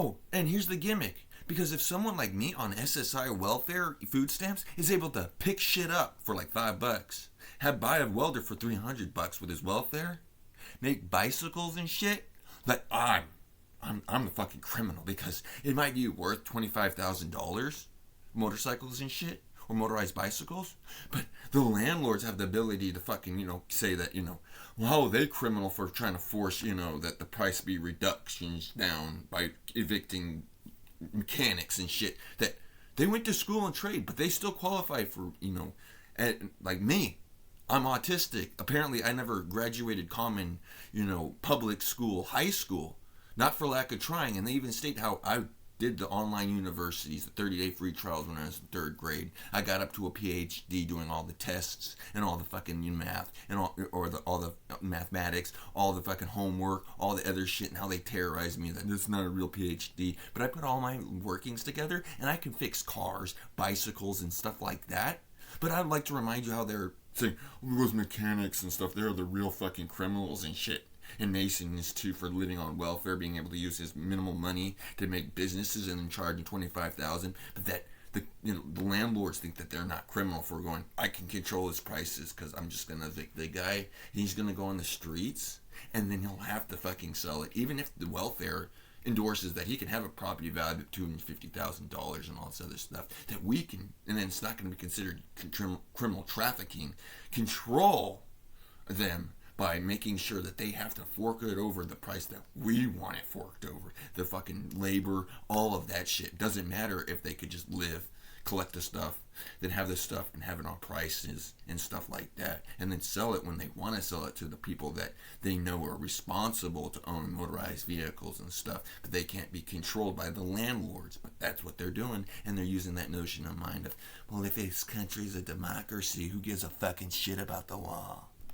Oh, and here's the gimmick. Because if someone like me on SSI welfare food stamps is able to pick shit up for like $5, buy a welder for $300 with his welfare, make bicycles and shit, like I'm the fucking criminal because it might be worth $25,000, motorcycles and shit, or motorized bicycles, but the landlords have the ability to fucking, say that, well, they criminal for trying to force, that the price be reductions down by evicting mechanics and shit that they went to school and trade, but they still qualify for, like me. I'm autistic. Apparently, I never graduated common, public school, high school, not for lack of trying. And they even state how I did the online universities, the 30-day free trials when I was in third grade. I got up to a PhD doing all the tests and all the fucking math and all the mathematics, all the fucking homework, all the other shit, and how they terrorized me that this is not a real PhD. But I put all my workings together, and I can fix cars, bicycles, and stuff like that. But I'd like to remind you how they're saying, those mechanics and stuff, they're the real fucking criminals and shit. And Mason is too, for living on welfare, being able to use his minimal money to make businesses and then charging $25,000. But that the landlords think that they're not criminal for going, I can control his prices because I'm just gonna evict the guy. He's gonna go on the streets and then he'll have to fucking sell it, even if the welfare endorses that he can have a property value of $250,000 and all this other stuff that we can, and then it's not going to be considered criminal trafficking. Control them by making sure that they have to fork it over the price that we want it forked over. The fucking labor, all of that shit. Doesn't matter if they could just live, collect the stuff, then have the stuff and have it on prices and stuff like that. And then sell it when they want to sell it to the people that they know are responsible to own motorized vehicles and stuff. But they can't be controlled by the landlords. But that's what they're doing. And they're using that notion of mind of, well, if this country's a democracy, who gives a fucking shit about the law?